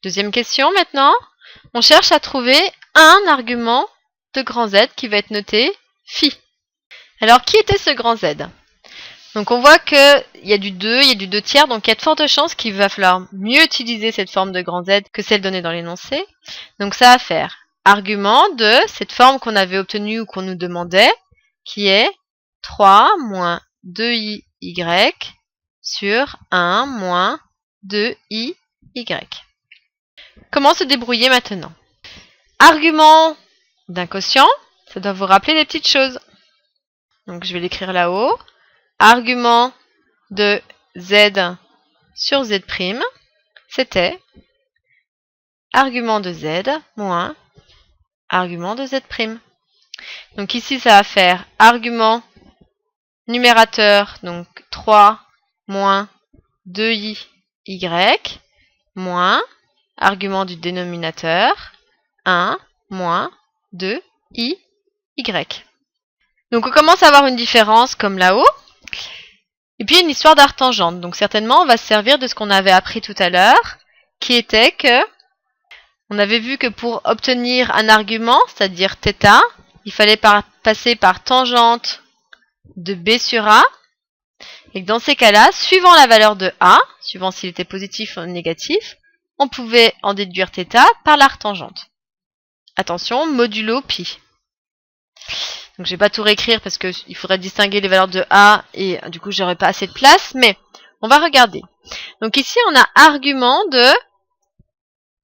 Deuxième question maintenant. On cherche à trouver un argument de grand Z qui va être noté phi. Alors, qui était ce grand Z? Donc, on voit qu'il y a du 2, il y a du 2 tiers, donc il y a de fortes chances qu'il va falloir mieux utiliser cette forme de grand Z que celle donnée dans l'énoncé. Donc, ça va faire argument de cette forme qu'on avait obtenue ou qu'on nous demandait, qui est 3 moins 2i y sur 1 moins 2i y. Comment se débrouiller maintenant? Argument d'un quotient, ça doit vous rappeler des petites choses. Donc je vais l'écrire là-haut. Argument de z sur z', c'était argument de z moins argument de z'. Donc ici, ça va faire argument numérateur, donc 3 moins 2i y, moins argument du dénominateur, 1 moins 2i y. Donc on commence à avoir une différence comme là-haut. Et puis une histoire d'artangente. Donc certainement, on va se servir de ce qu'on avait appris tout à l'heure, qui était que on avait vu que pour obtenir un argument, c'est-à-dire θ, il fallait passer par tangente de b sur a. Et que dans ces cas-là, suivant la valeur de a, suivant s'il était positif ou négatif, on pouvait en déduire θ par l'artangente. Attention, modulo pi. Donc je vais pas tout réécrire parce qu'il faudrait distinguer les valeurs de a et du coup j'aurais pas assez de place, mais on va regarder. Donc ici on a argument de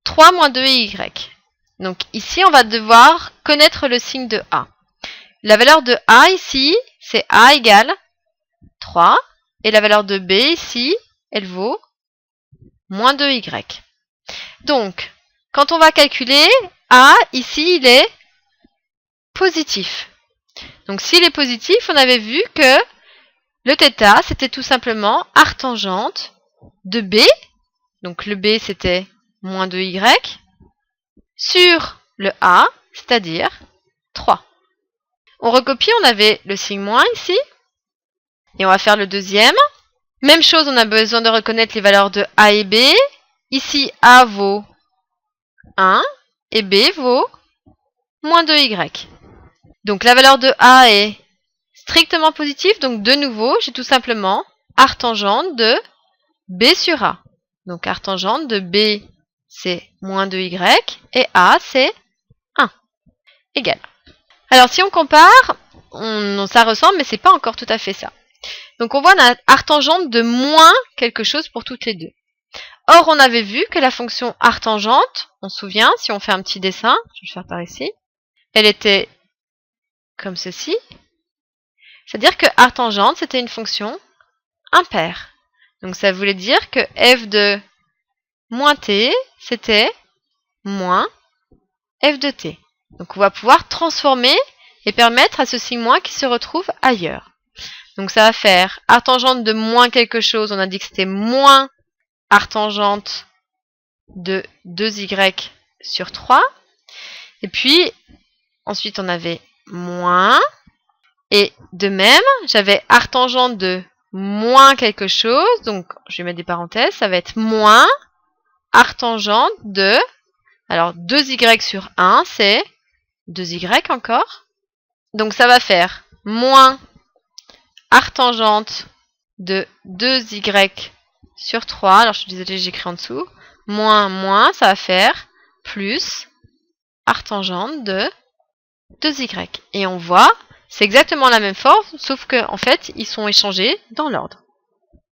3 moins 2y. Donc ici on va devoir connaître le signe de a. La valeur de a ici, c'est a égale 3, et la valeur de b ici, elle vaut moins 2y. Donc, quand on va calculer, a ici il est positif. Donc s'il est positif, on avait vu que le θ, c'était tout simplement artangente de b, donc le b c'était moins 2y, sur le a, c'est-à-dire 3. On recopie, on avait le signe moins ici, et on va faire le deuxième. Même chose, on a besoin de reconnaître les valeurs de a et b. Ici, a vaut 1, et b vaut moins 2y. Donc la valeur de a est strictement positive, donc de nouveau, j'ai tout simplement artangente de b sur a. Donc artangente de b, c'est moins 2y, et a, c'est 1. Égal. Alors si on compare, ça ressemble, mais c'est pas encore tout à fait ça. Donc on voit on a artangente de moins quelque chose pour toutes les deux. Or, on avait vu que la fonction artangente, on se souvient, si on fait un petit dessin, je vais le faire par ici, elle était comme ceci. C'est-à-dire que artangente, c'était une fonction impaire. Donc ça voulait dire que f de moins t, c'était moins f de t. Donc on va pouvoir transformer et permettre à ce signe moins qui se retrouve ailleurs. Donc ça va faire artangente de moins quelque chose, on a dit que c'était moins artangente de 2y sur 3. Et puis, ensuite on avait moins. Et de même, j'avais artangente de moins quelque chose, donc je vais mettre des parenthèses, ça va être moins artangente de, alors 2y sur 1, c'est 2y encore. Donc ça va faire moins artangente de 2y sur 3, alors je suis désolée, j'écris en dessous, moins, ça va faire plus artangente de 2y. Et on voit, c'est exactement la même forme, sauf que en fait, ils sont échangés dans l'ordre.